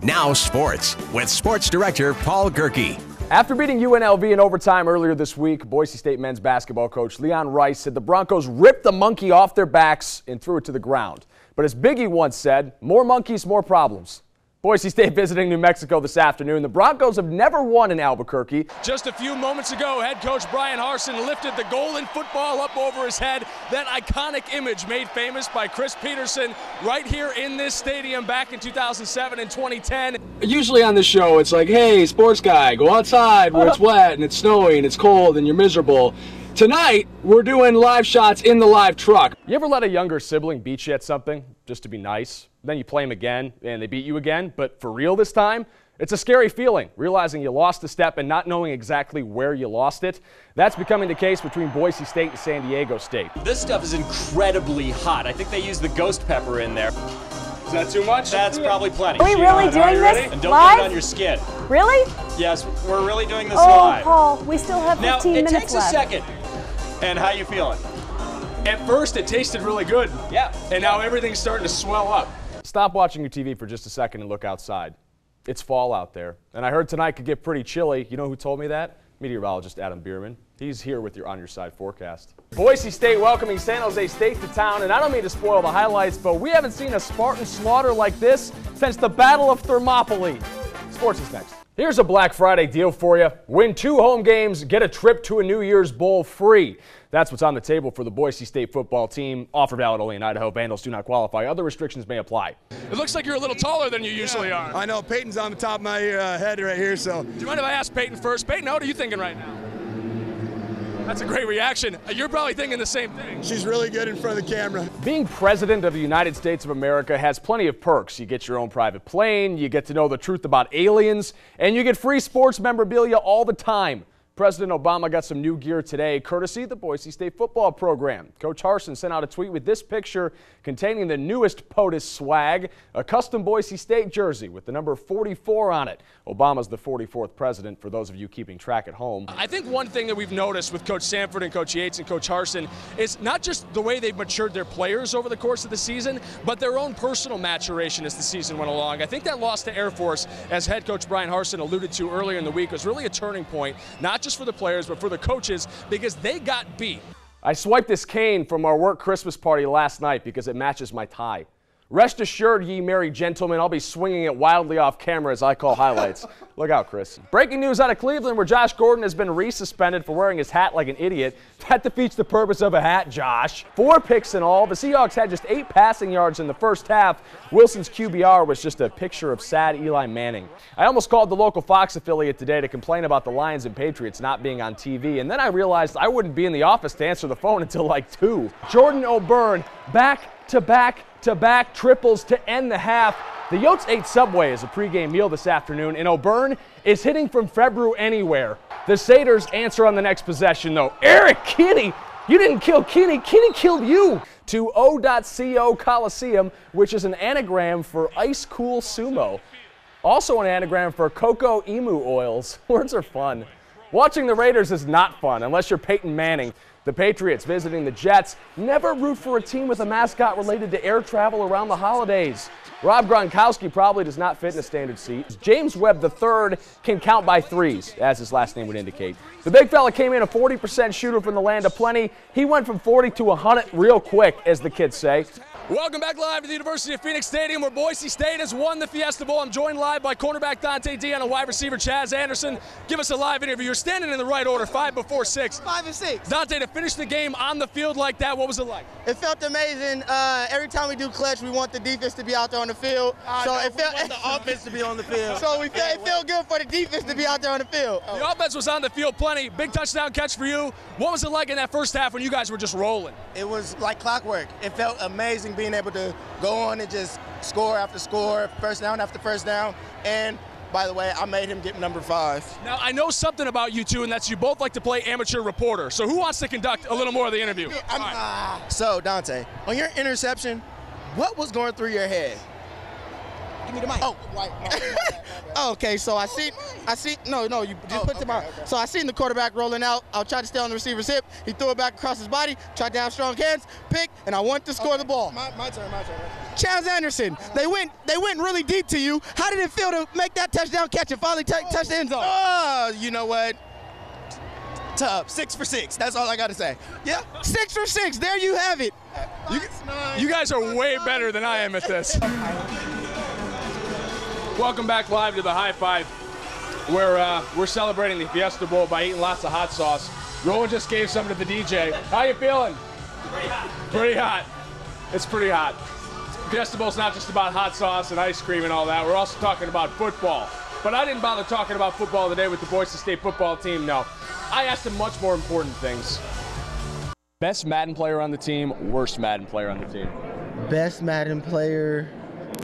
Now sports with sports director Paul Gerke. After beating UNLV in overtime earlier this week, Boise State men's basketball coach Leon Rice said the Broncos ripped the monkey off their backs and threw it to the ground. But as Biggie once said, more monkeys, more problems. Boise State visiting New Mexico this afternoon. The Broncos have never won in Albuquerque. Just a few moments ago, head coach Brian Harsin lifted the golden football up over his head. That iconic image made famous by Chris Peterson right here in this stadium back in 2007 and 2010. Usually on the show, it's like, hey, sports guy, go outside where it's wet and it's snowy and it's cold and you're miserable. Tonight, we're doing live shots in the live truck. You ever let a younger sibling beat you at something just to be nice? Then you play them again and they beat you again, but for real this time? It's a scary feeling, realizing you lost a step and not knowing exactly where you lost it. That's becoming the case between Boise State and San Diego State. This stuff is incredibly hot. I think they use the ghost pepper in there. Is that too much? That's probably plenty. Are we really doing this And don't live? get it on your skin. Really? Yes, we're really doing this Oh, live. Paul, we still have 15 now, it minutes takes left. a second. And how you feeling? At first, it tasted really good. Yeah. And now everything's starting to swell up. Stop watching your TV for just a second and look outside. It's fall out there. And I heard tonight could get pretty chilly. You know who told me that? Meteorologist Adam Bierman. He's here with your On Your Side forecast. Boise State welcoming San Jose State to town. And I don't mean to spoil the highlights, but we haven't seen a Spartan slaughter like this since the Battle of Thermopylae. Sports is next. Here's a Black Friday deal for you. Win 2 home games, get a trip to a New Year's Bowl free. That's what's on the table for the Boise State football team. Offer valid only in Idaho. Vandals do not qualify. Other restrictions may apply. It looks like you're a little taller than you usually are. I know. Peyton's on the top of my head right here, so. Do you mind if I ask Peyton first? Peyton, what are you thinking right now? That's a great reaction. You're probably thinking the same thing. She's really good in front of the camera. Being president of the United States of America has plenty of perks. You get your own private plane, you get to know the truth about aliens, and you get free sports memorabilia all the time. President Obama got some new gear today, courtesy of the Boise State football program. Coach Harsin sent out a tweet with this picture containing the newest POTUS swag, a custom Boise State jersey with the number 44 on it. Obama's the 44th president, for those of you keeping track at home. I think one thing that we've noticed with Coach Sanford and Coach Yates and Coach Harsin is not just the way they've matured their players over the course of the season, but their own personal maturation as the season went along. I think that loss to Air Force, as head coach Brian Harsin alluded to earlier in the week, was really a turning point, not just for the players, but for the coaches, because they got beat. I swiped this cane from our work Christmas party last night because it matches my tie. Rest assured, ye merry gentlemen, I'll be swinging it wildly off camera as I call highlights. Look out, Chris. Breaking news out of Cleveland, where Josh Gordon has been resuspended for wearing his hat like an idiot. That defeats the purpose of a hat, Josh. 4 picks in all. The Seahawks had just 8 passing yards in the first half. Wilson's QBR was just a picture of sad Eli Manning. I almost called the local Fox affiliate today to complain about the Lions and Patriots not being on TV, and then I realized I wouldn't be in the office to answer the phone until like 2. Jordan O'Byrne, back-to-back triples to end the half. The Yotes ate Subway as a pregame meal this afternoon, and O'Byrne is hitting from February anywhere. The Satyrs answer on the next possession, though. Eric Kinney, you didn't kill Kinney. Kinney killed you. To O.CO Coliseum, which is an anagram for ice cool sumo. Also an anagram for cocoa emu oils. Words are fun. Watching the Raiders is not fun unless you're Peyton Manning. The Patriots visiting the Jets. Never root for a team with a mascot related to air travel around the holidays. Rob Gronkowski probably does not fit in a standard seat. James Webb III can count by 3s, as his last name would indicate. The big fella came in a 40% shooter from the land of plenty. He went from 40 to 100 real quick, as the kids say. Welcome back live to the University of Phoenix Stadium, where Boise State has won the Fiesta Bowl. I'm joined live by cornerback Dante Dion and wide receiver Chaz Anderson. Give us a live interview. You're standing in the right order, 5 before 6. 5 and 6. Dante, to finish the game on the field like that, what was it like? It felt amazing. Every time we do clutch, we want the defense to be out there on the field. It felt the offense to be on the field. So it felt good for the defense to be out there on the field. The offense was on the field plenty. Big touchdown catch for you. What was it like in that first half when you guys were just rolling? It was like clockwork. It felt amazing being able to go on and just score after score, first down after first down. And by the way, I made him get number 5. Now, I know something about you two, and that's you both like to play amateur reporter. So who wants to conduct a little more of the interview? So, Dante, on your interception, what was going through your head? Give me the mic. Oh, right. Okay, so I see. No, you just put the mic. Okay. So I seen the quarterback rolling out. I tried to stay on the receiver's hip. He threw it back across his body. Tried to have strong hands, pick, and I wanted to score the ball. My turn. Chaz Anderson, they went really deep to you. How did it feel to make that touchdown catch and finally touch the end zone? You know what? Tough. 6 for 6. That's all I got to say. Yeah, 6 for 6. There you have it. You guys are way better than I am at this. Welcome back live to the High Five, where we're celebrating the Fiesta Bowl by eating lots of hot sauce. Roland just gave some to the DJ. How you feeling? Pretty hot. Pretty hot. It's pretty hot. Fiesta Bowl's not just about hot sauce and ice cream and all that. We're also talking about football. But I didn't bother talking about football today with the Boise State football team, no. I asked them much more important things. Best Madden player on the team, worst Madden player on the team. Best Madden player,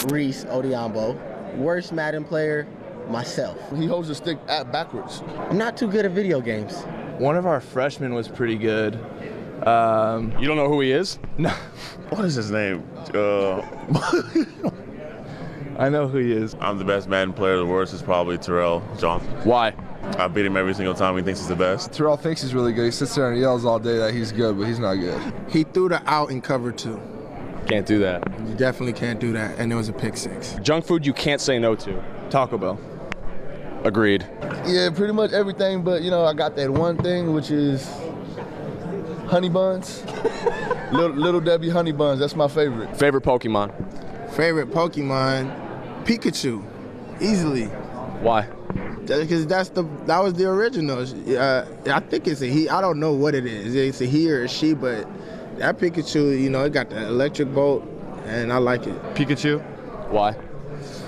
Reese Odiambo. Worst Madden player, myself. He holds the stick backwards. I'm not too good at video games. One of our freshmen was pretty good. You don't know who he is? No. What is his name? I know who he is. I'm the best Madden player. The worst is probably Terrell Johnson. Why? I beat him every single time he thinks he's the best. Terrell thinks he's really good. He sits there and yells all day that he's good, but he's not good. He threw the out in cover 2. Can't do that. You definitely can't do that, and it was a pick 6. Junk food you can't say no to. Taco Bell. Agreed. Yeah, pretty much everything, but you know, I got that one thing, which is honey buns. Little Debbie honey buns, that's my favorite. Favorite Pokemon? Favorite Pokemon, Pikachu, easily. Why? Because that was the original. I think it's a he. I don't know what it is. It's a he or a she, but that Pikachu, you know, it got the electric bolt, and I like it. Pikachu. Why?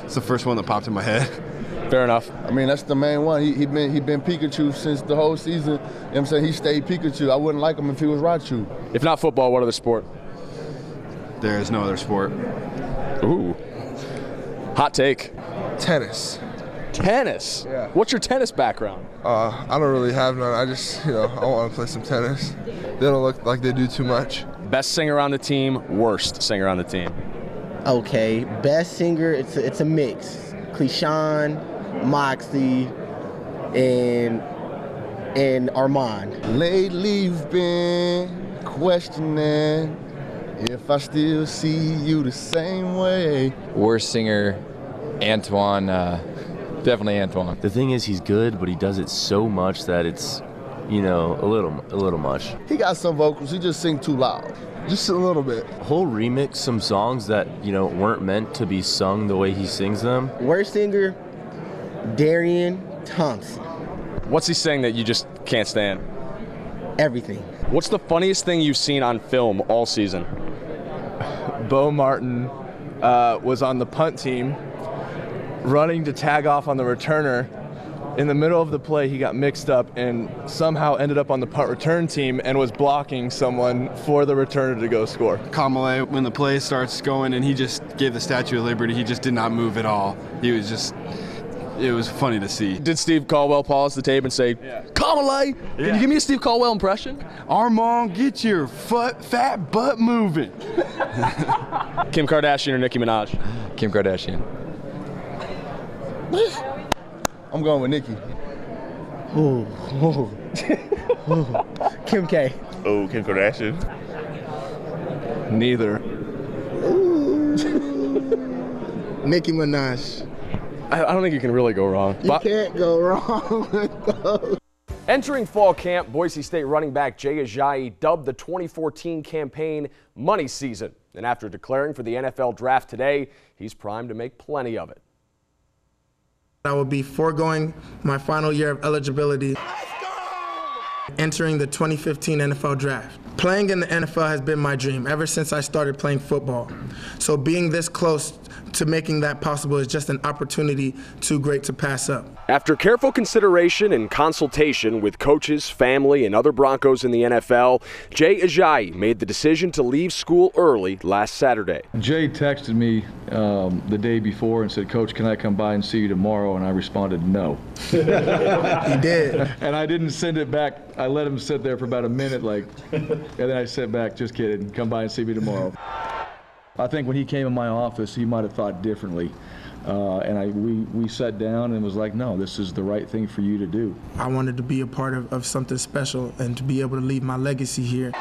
It's the first one that popped in my head. Fair enough. I mean, that's the main one. He been Pikachu since the whole season. You know what I'm saying? He stayed Pikachu. I wouldn't like him if he was Raichu. If not football, what other sport? There is no other sport. Ooh. Hot take. Tennis. Tennis? Yeah. What's your tennis background? I don't really have none. I just, I want to play some tennis. They don't look like they do too much. Best singer on the team, worst singer on the team. Okay, best singer, it's a mix. Clishan, Moxie, and Armand. Lately you've been questioning if I still see you the same way. Worst singer, Antoine. Definitely Antoine. The thing is, he's good, but he does it so much that it's, a little much. He got some vocals. He just sing too loud. Just a little bit. Whole remix some songs that, weren't meant to be sung the way he sings them. Worst singer, Darian Thompson. What's he saying that you just can't stand? Everything. What's the funniest thing you've seen on film all season? Bo Martin was on the punt team, running to tag off on the returner. In the middle of the play, he got mixed up and somehow ended up on the punt return team and was blocking someone for the returner to go score. Kamale, when the play starts going and he just gave the Statue of Liberty, he just did not move at all. It was funny to see. Did Steve Caldwell pause the tape and say, Kamale, can you give me a Steve Caldwell impression? Armand, get your fat butt moving. Kim Kardashian or Nicki Minaj? Kim Kardashian. I'm going with Nicki. Kim K. Oh, Kim Kardashian. Neither. Nicki Minaj. I don't think you can really go wrong. You can't go wrong with those. Entering fall camp, Boise State running back Jay Ajayi dubbed the 2014 campaign money season. And after declaring for the NFL draft today, he's primed to make plenty of it. I will be foregoing my final year of eligibility, entering the 2015 NFL Draft. Playing in the NFL has been my dream ever since I started playing football. So being this close to making that possible is just an opportunity too great to pass up. After careful consideration and consultation with coaches, family, and other Broncos in the NFL, Jay Ajayi made the decision to leave school early last Saturday. Jay texted me the day before and said, "Coach, can I come by and see you tomorrow?" And I responded, "No." He did. And I didn't send it back. I let him sit there for about a minute, and then I sent back, "Just kidding, come by and see me tomorrow." I think when he came in my office, he might have thought differently. We sat down and was like, no, this is the right thing for you to do. I wanted to be a part of something special and to be able to leave my legacy here.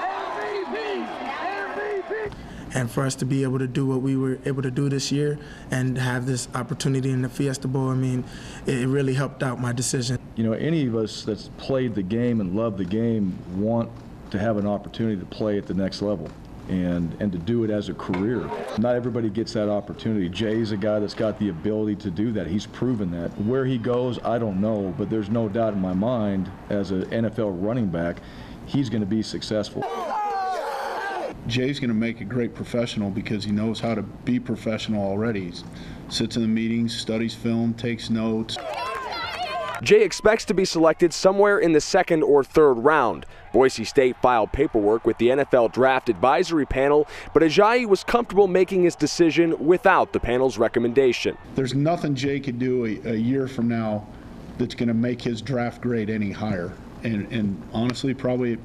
and for us to be able to do what we were able to do this year and have this opportunity in the Fiesta Bowl, I mean, it really helped out my decision. You know, any of us that's played the game and love the game want to have an opportunity to play at the next level and to do it as a career. Not everybody gets that opportunity. Jay's a guy that's got the ability to do that. He's proven that. Where he goes, I don't know, but there's no doubt in my mind as an NFL running back, he's going to be successful. Jay's going to make a great professional because he knows how to be professional already. He sits in the meetings, studies film, takes notes. Jay expects to be selected somewhere in the second or third round. Boise State filed paperwork with the NFL Draft Advisory Panel, but Ajayi was comfortable making his decision without the panel's recommendation. There's nothing Jay could do a year from now that's going to make his draft grade any higher. And honestly, probably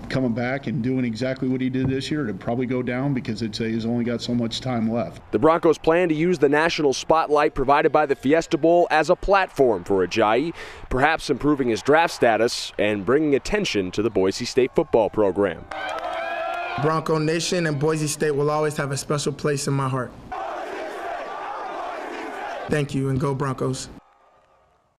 coming back and doing exactly what he did this year, it'd probably go down because he's only got so much time left. The Broncos plan to use the national spotlight provided by the Fiesta Bowl as a platform for Ajayi, perhaps improving his draft status and bringing attention to the Boise State football program. Bronco Nation and Boise State will always have a special place in my heart. Thank you, and go Broncos.